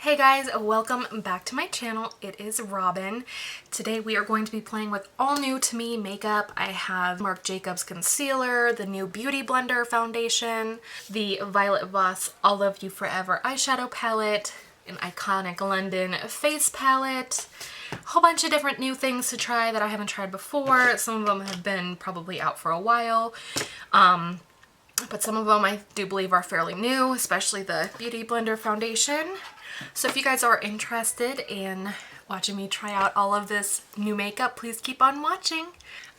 Hey guys, welcome back to my channel. It is Robin. Today we are going to be playing with all new to me makeup. I have Marc Jacobs concealer, the new Beauty Blender foundation, the Violet Voss I'll Love You Forever eyeshadow palette, an iconic London face palette, a whole bunch of different new things to try that I haven't tried before. Some of them have been probably out for a while. But some of them I do believe are fairly new, especially the Beauty Blender foundation. So if you guys are interested in watching me try out all of this new makeup, please keep on watching.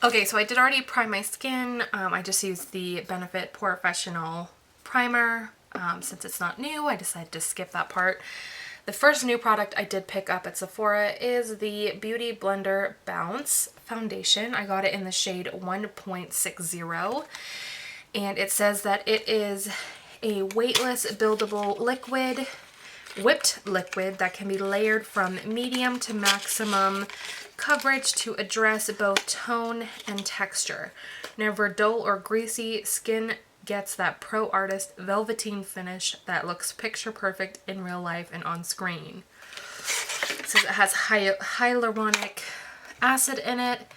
Okay, so I did already prime my skin. I just used the Benefit Porefessional primer. Since it's not new, I decided to skip that part. The first new product I did pick up at Sephora is the Beauty Blender Bounce foundation. I got it in the shade 1.60. And it says that it is a weightless buildable liquid, whipped liquid that can be layered from medium to maximum coverage to address both tone and texture. Never dull or greasy, skin gets that pro artist velveteen finish that looks picture perfect in real life and on screen. It says it has hyaluronic acid in it,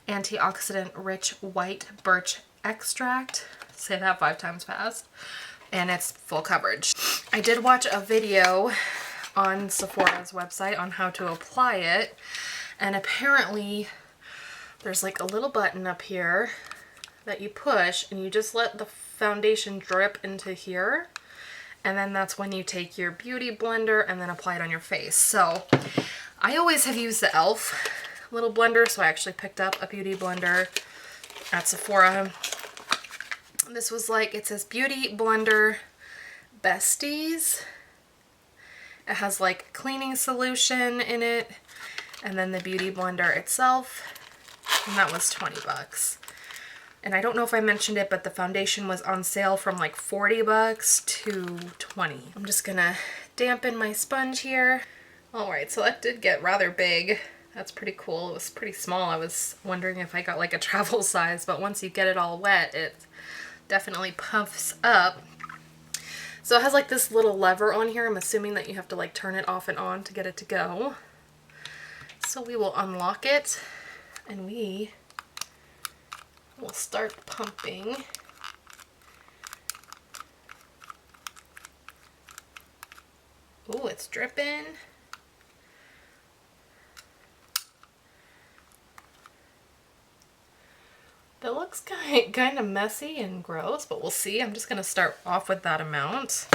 antioxidant rich white birch extract. Say that 5 times fast. And it's full coverage. I did watch a video on Sephora's website on how to apply it, and apparently there's like a little button up here that you push and you just let the foundation drip into here, and then that's when you take your beauty blender and then apply it on your face. So I always have used the e.l.f. little blender, so I actually picked up a beauty blender at Sephora. This was like, it says Beauty Blender Besties. It has like cleaning solution in it, and then the Beauty Blender itself, and that was 20 bucks. And I don't know if I mentioned it, but the foundation was on sale from like 40 bucks to 20. I'm just gonna dampen my sponge here. Alright, so that did get rather big. That's pretty cool. It was pretty small. I was wondering if I got like a travel size, but once you get it all wet, it definitely puffs up. So it has like this little lever on here. I'm assuming that you have to like turn it off and on to get it to go. So we will unlock it and we will start pumping. Ooh, it's dripping. That looks kind of messy and gross, but we'll see. I'm just going to start off with that amount.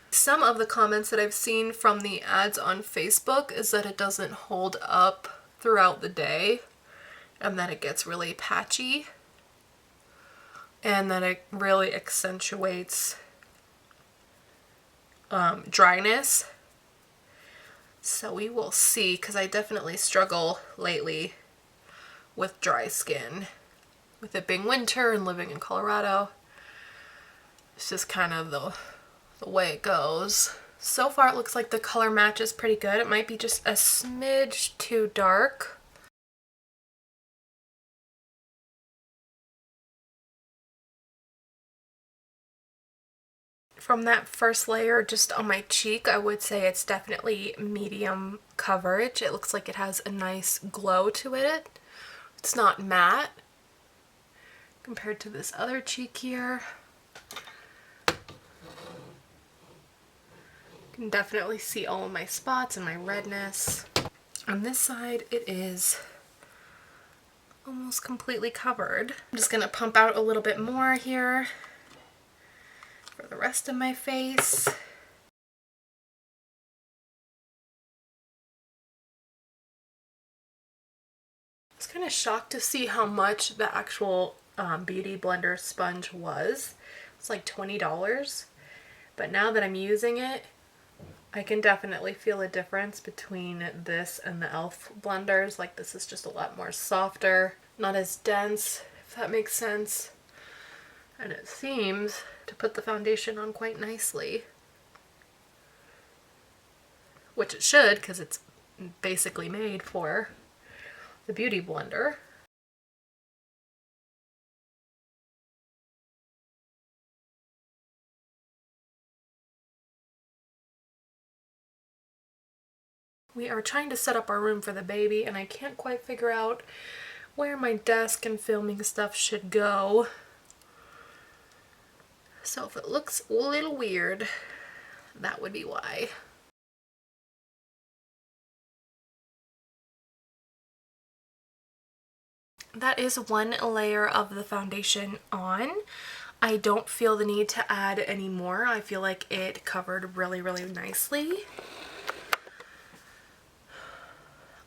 Some of the comments that I've seen from the ads on Facebook is that it doesn't hold up throughout the day and that it gets really patchy and that it really accentuates dryness. So we will see, because I definitely struggle lately with dry skin. With it being winter and living in Colorado, it's just kind of the way it goes. So far it looks like the color match is pretty good. It might be just a smidge too dark. From that first layer just on my cheek, I would say it's definitely medium coverage. It looks like it has a nice glow to it. It's not matte compared to this other cheek here. You can definitely see all of my spots and my redness. On this side, it is almost completely covered. I'm just going to pump out a little bit more here for the rest of my face. I was kind of shocked to see how much the actual Beauty Blender sponge was. It's like $20, but now that I'm using it, I can definitely feel a difference between this and the e.l.f. blenders. Like, this is just a lot more softer, not as dense, if that makes sense. And it seems to put the foundation on quite nicely. Which it should, because it's basically made for the Beauty Blender. We are trying to set up our room for the baby, and I can't quite figure out where my desk and filming stuff should go. So if it looks a little weird, that would be why. That is one layer of the foundation on. I don't feel the need to add any more. I feel like it covered really, really nicely.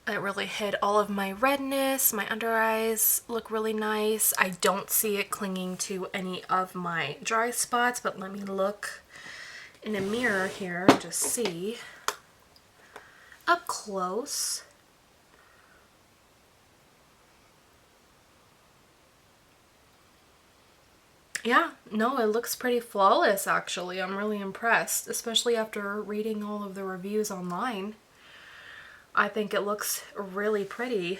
It really hid all of my redness. My under eyes look really nice. I don't see it clinging to any of my dry spots, but let me look in a mirror here and just see up close. Yeah, no, it looks pretty flawless actually. I'm really impressed, especially after reading all of the reviews online. I think it looks really pretty.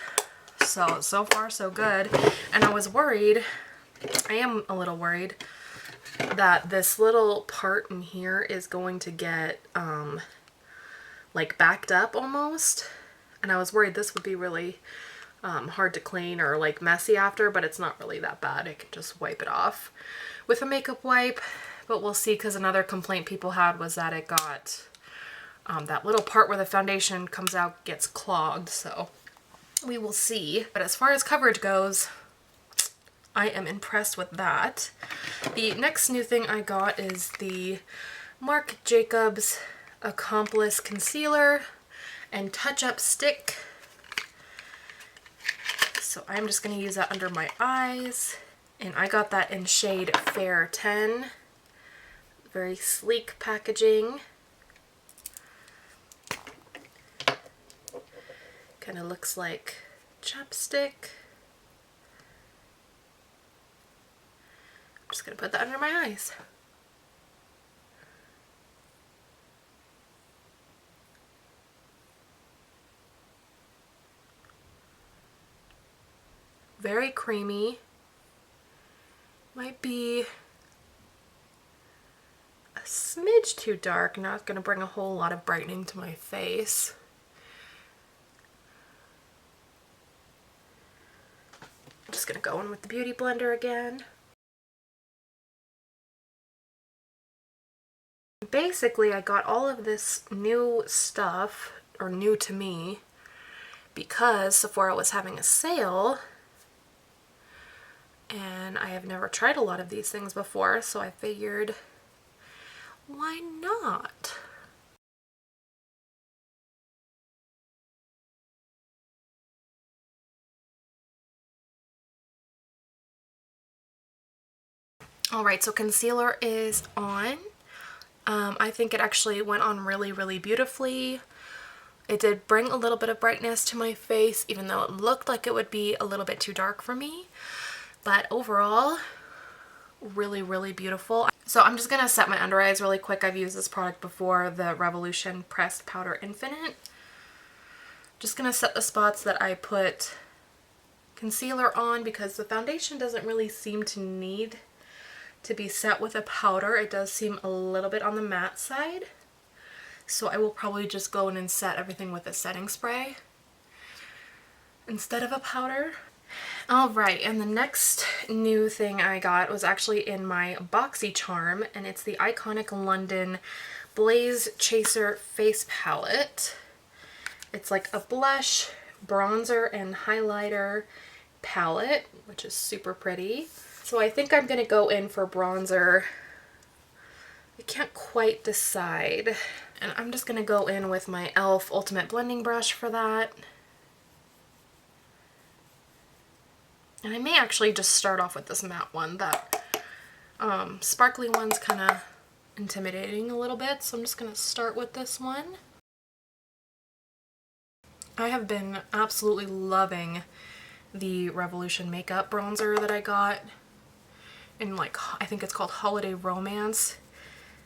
So far so good. And I was worried, I am a little worried, that this little part in here is going to get like backed up almost. And I was worried this would be really hard to clean or like messy after, but it's not really that bad. I can just wipe it off with a makeup wipe. But we'll see, because another complaint people had was that it got that little part where the foundation comes out gets clogged, so we will see. But as far as coverage goes, I am impressed with that. The next new thing I got is the Marc Jacobs Accomplice Concealer and Touch-Up Stick. So I'm just going to use that under my eyes. And I got that in shade Fair 10. Very sleek packaging. Kind of looks like chapstick. I'm just going to put that under my eyes. Very creamy. Might be a smidge too dark. Not going to bring a whole lot of brightening to my face. I'm just going to go in with the Beauty Blender again. Basically, I got all of this new stuff, or new to me, because Sephora was having a sale, and I have never tried a lot of these things before, so I figured, why not? Alright, so concealer is on. I think it actually went on really, really beautifully. It did bring a little bit of brightness to my face, even though it looked like it would be a little bit too dark for me. But overall, really, really beautiful. So I'm just going to set my under eyes really quick. I've used this product before, the Revolution Pressed Powder Infinite. Just going to set the spots that I put concealer on, because the foundation doesn't really seem to need to be set with a powder. It does seem a little bit on the matte side. So I will probably just go in and set everything with a setting spray instead of a powder. Alright, and the next new thing I got was actually in my BoxyCharm, and it's the Iconic London Blaze Chaser Face Palette. It's like a blush, bronzer, and highlighter palette, which is super pretty. So I think I'm going to go in for bronzer. I can't quite decide. And I'm just going to go in with my e.l.f. Ultimate Blending Brush for that. And I may actually just start off with this matte one. That sparkly one's kind of intimidating a little bit, so I'm just going to start with this one. I have been absolutely loving the Revolution Makeup bronzer that I got in, like, I think it's called Holiday Romance.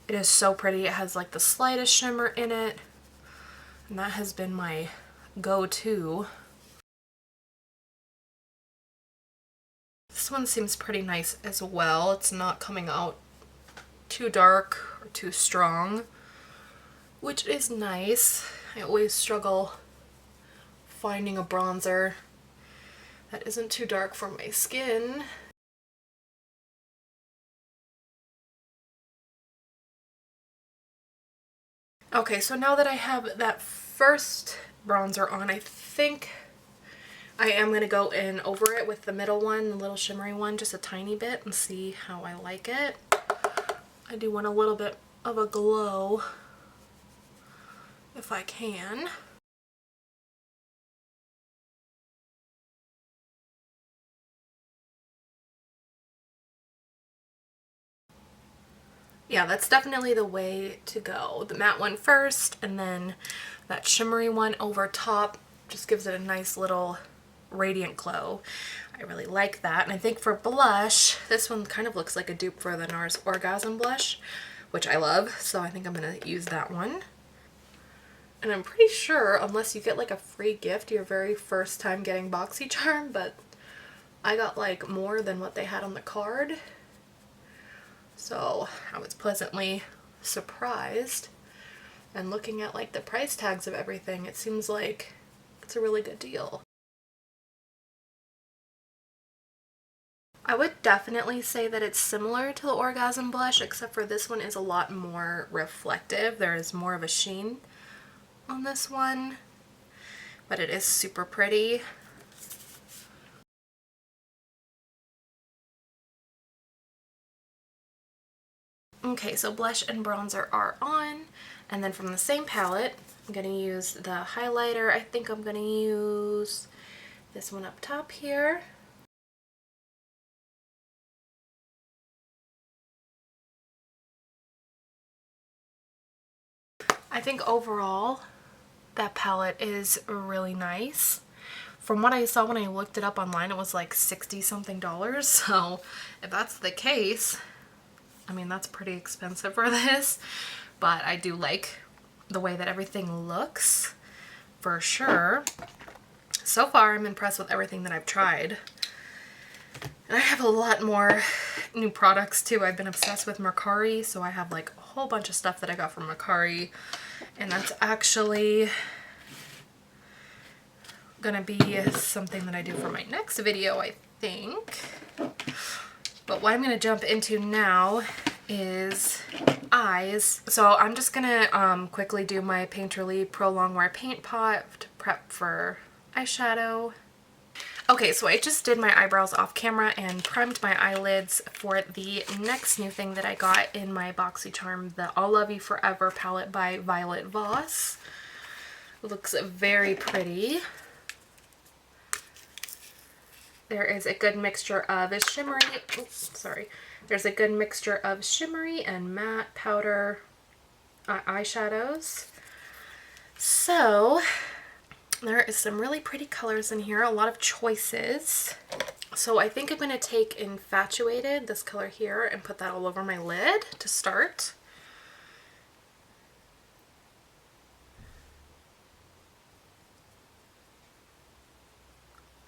It is so pretty. It has like the slightest shimmer in it, and that has been my go-to. This one seems pretty nice as well. It's not coming out too dark or too strong, which is nice. I always struggle finding a bronzer that isn't too dark for my skin. Okay, so now that I have that first bronzer on, I think I am going to go in over it with the middle one, the little shimmery one, just a tiny bit, and see how I like it. I do want a little bit of a glow if I can. Yeah, that's definitely the way to go. The matte one first, and then that shimmery one over top just gives it a nice little radiant glow. I really like that. And I think for blush, this one kind of looks like a dupe for the NARS Orgasm blush, which I love, so I think I'm going to use that one. And I'm pretty sure, unless you get like a free gift your very first time getting BoxyCharm, but I got like more than what they had on the card. So I was pleasantly surprised. And looking at like the price tags of everything, it seems like it's a really good deal. I would definitely say that it's similar to the Orgasm blush, except for this one is a lot more reflective. There is more of a sheen on this one, but it is super pretty. Okay, so blush and bronzer are on, and then from the same palette, I'm going to use the highlighter. I think I'm going to use this one up top here. I think overall that palette is really nice. From what I saw when I looked it up online, it was like 60 something dollars. So if that's the case, I mean, that's pretty expensive for this, but I do like the way that everything looks for sure. So far, I'm impressed with everything that I've tried. And I have a lot more new products too. I've been obsessed with Mercari, so I have like a whole bunch of stuff that I got from Mercari, and that's actually gonna be something that I do for my next video, I think. But what I'm gonna jump into now is eyes. So I'm just gonna quickly do my Painterly Pro Longwear Paint Pot to prep for eyeshadow. Okay, so I just did my eyebrows off camera and primed my eyelids for the next new thing that I got in my BoxyCharm, the I'll Love You Forever palette by Violet Voss. It looks very pretty. There is a good mixture of shimmery, there's a good mixture of shimmery and matte powder eyeshadows. So there is some really pretty colors in here, a lot of choices. So I think I'm going to take Infatuated, this color here, and put that all over my lid to start.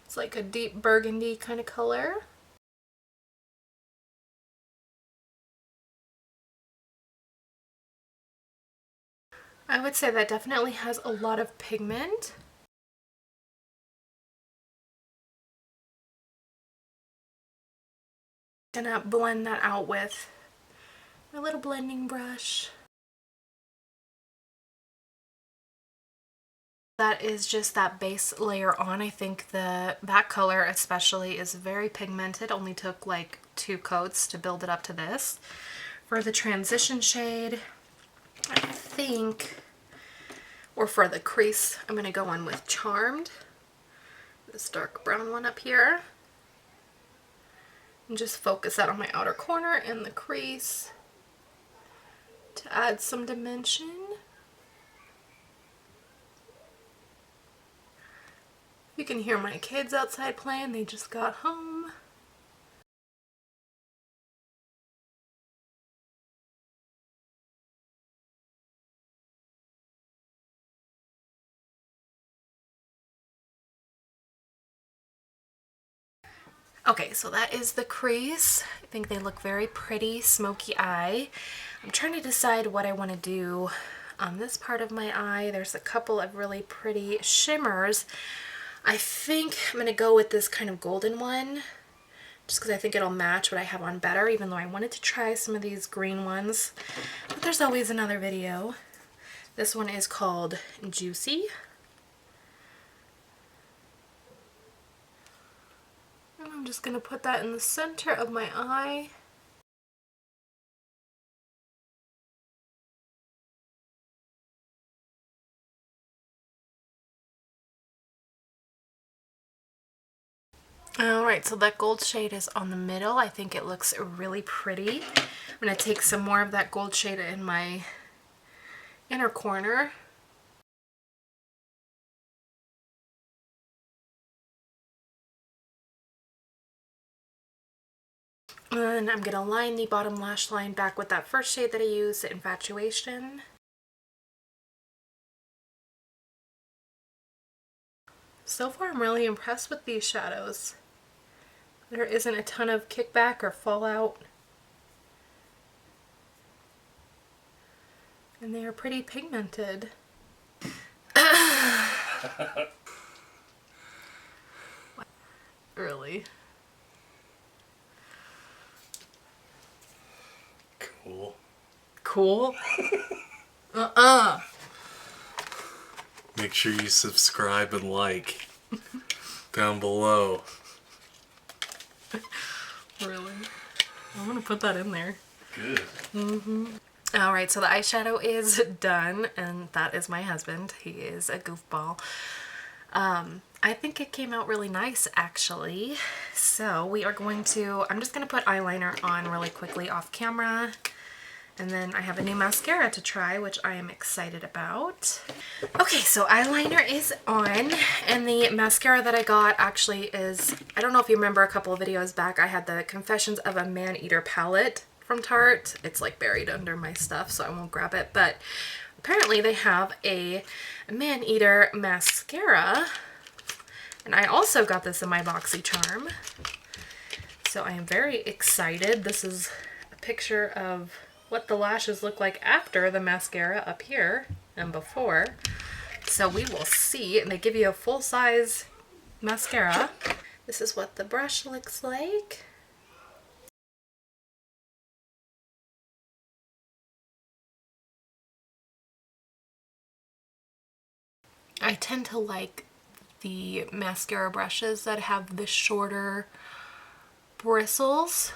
It's like a deep burgundy kind of color. I would say that definitely has a lot of pigment. Gonna blend that out with my little blending brush. That is just that base layer on. I think that color especially is very pigmented. Only took like 2 coats to build it up to this. For the transition shade, I think, or for the crease, I'm gonna go in with Charmed, this dark brown one up here, and just focus that on my outer corner and the crease to add some dimension. You can hear my kids outside playing, they just got home. Okay, so that is the crease. I think they look very pretty, smoky eye. I'm trying to decide what I want to do on this part of my eye. There's a couple of really pretty shimmers. I think I'm going to go with this kind of golden one, just because I think it'll match what I have on better, even though I wanted to try some of these green ones. But there's always another video. This one is called Juicy. And I'm just going to put that in the center of my eye. Alright, so that gold shade is on the middle. I think it looks really pretty. I'm going to take some more of that gold shade in my inner corner. And I'm going to line the bottom lash line back with that first shade that I used, Infatuation. So far I'm really impressed with these shadows. There isn't a ton of kickback or fallout. And they are pretty pigmented. Really? Cool. Cool? Make sure you subscribe and like down below. Really? I'm gonna put that in there. Good. Alright, so the eyeshadow is done, and that is my husband. He is a goofball. I think it came out really nice, actually. So we are going to, I'm just going to put eyeliner on really quickly off camera. And then I have a new mascara to try, which I am excited about. Okay, so eyeliner is on, and the mascara that I got actually is, I don't know if you remember a couple of videos back, I had the Confessions of a Maneater palette from Tarte. It's like buried under my stuff, so I won't grab it, but apparently they have a Maneater mascara, and I also got this in my BoxyCharm, so I am very excited. This is a picture of what the lashes look like after the mascara up here and before. So we will see. And they give you a full-size mascara. This is what the brush looks like. I tend to like the mascara brushes that have the shorter bristles.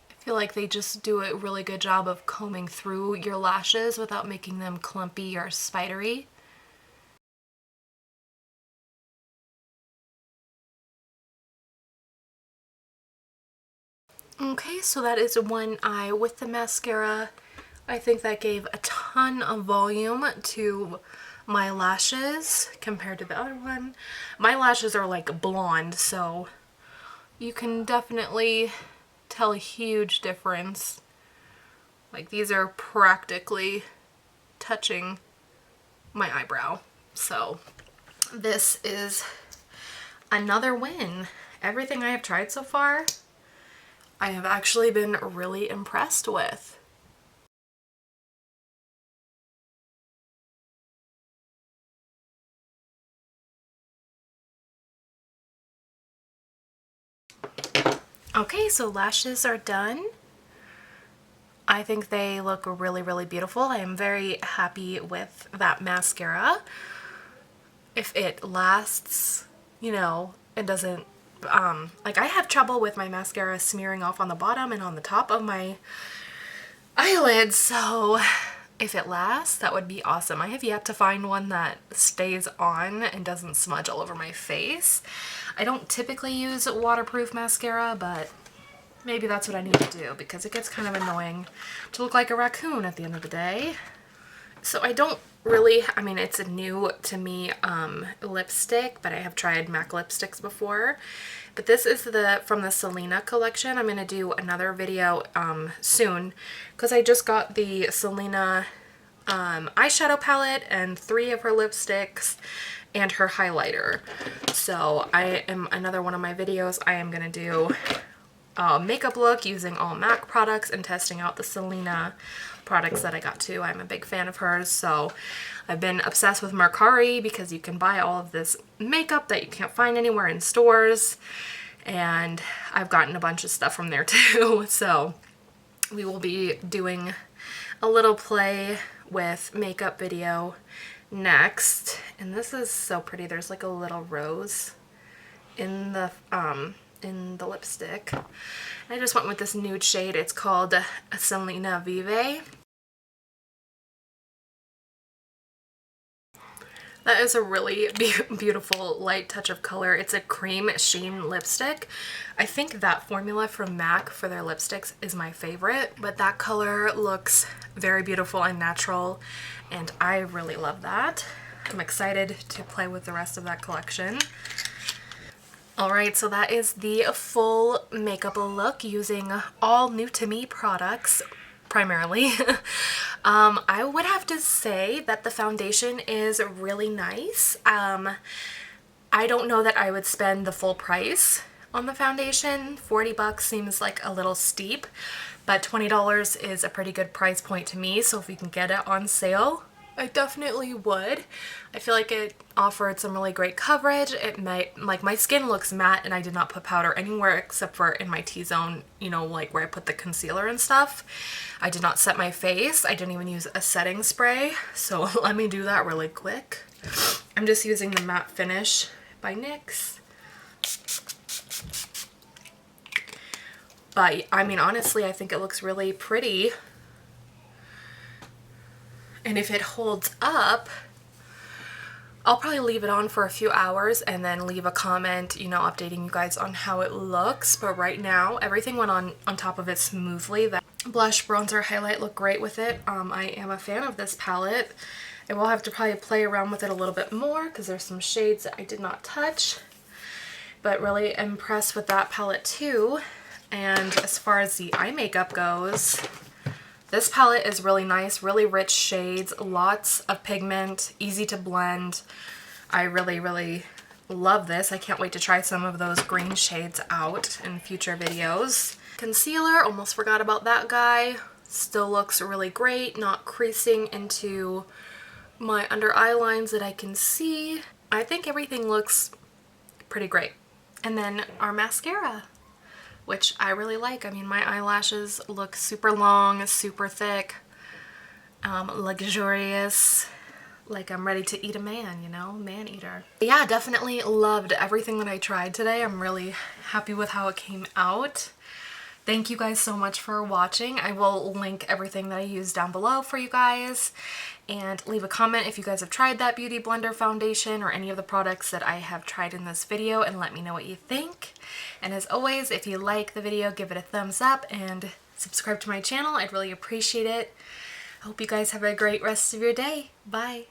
I feel like they just do a really good job of combing through your lashes without making them clumpy or spidery. Okay, so that is one eye with the mascara. I think that gave a ton of volume to my lashes compared to the other one. My lashes are like blonde, so you can definitely tell a huge difference. Like, these are practically touching my eyebrow. So this is another win. Everything I have tried so far, I have actually been really impressed with. Okay, so lashes are done. I think they look really, really beautiful. I am very happy with that mascara. If it lasts, you know, it doesn't, like, I have trouble with my mascara smearing off on the bottom and on the top of my eyelids, so if it lasts, that would be awesome. I have yet to find one that stays on and doesn't smudge all over my face. I don't typically use waterproof mascara, but maybe that's what I need to do because it gets kind of annoying to look like a raccoon at the end of the day. So I don't really, I mean, it's a new to me lipstick, but I have tried MAC lipsticks before. But this is from the Selena collection. I'm going to do another video soon because I just got the Selena eyeshadow palette and 3 of her lipsticks. and her highlighter. So another one of my videos, I am gonna do a makeup look using all MAC products and testing out the Selena products that I got too. I'm a big fan of hers, so I've been obsessed with Mercari because you can buy all of this makeup that you can't find anywhere in stores, and I've gotten a bunch of stuff from there too. So we will be doing a little play with makeup video next, and this is so pretty. There's like a little rose in the lipstick. I just went with this nude shade. It's called Selena Vive. That is a really beautiful light touch of color. It's a cream sheen lipstick. I think that formula from MAC for their lipsticks is my favorite, but that color looks very beautiful and natural, and I really love that. I'm excited to play with the rest of that collection. Alright, so that is the full makeup look using all new to me products, primarily. I would have to say that the foundation is really nice. I don't know that I would spend the full price on the foundation. 40 bucks seems like a little steep, but $20 is a pretty good price point to me, so if you can get it on sale, I definitely would. I feel like it offered some really great coverage. It might, like, my skin looks matte and I did not put powder anywhere except for in my T-zone, you know, like where I put the concealer and stuff. I did not set my face. I didn't even use a setting spray. So let me do that really quick. I'm just using the matte finish by NYX. But I mean, honestly, I think it looks really pretty. And if it holds up, I'll probably leave it on for a few hours and then leave a comment, you know, updating you guys on how it looks. But right now, everything went on top of it smoothly. That blush, bronzer, highlight look great with it. I am a fan of this palette. I will have to probably play around with it a little bit more because there's some shades that I did not touch. But really impressed with that palette too. And as far as the eye makeup goes, this palette is really nice, really rich shades, lots of pigment, easy to blend. I really, really love this. I can't wait to try some of those green shades out in future videos. Concealer, almost forgot about that guy. Still looks really great, not creasing into my under eye lines that I can see. I think everything looks pretty great. And then our mascara, which I really like. I mean, my eyelashes look super long, super thick, luxurious, like I'm ready to eat a man, you know, man-eater. Yeah, definitely loved everything that I tried today. I'm really happy with how it came out. Thank you guys so much for watching. I will link everything that I used down below for you guys, and leave a comment if you guys have tried that Beauty Blender foundation or any of the products that I have tried in this video, and let me know what you think. And as always, if you like the video, give it a thumbs up and subscribe to my channel. I'd really appreciate it. I hope you guys have a great rest of your day. Bye.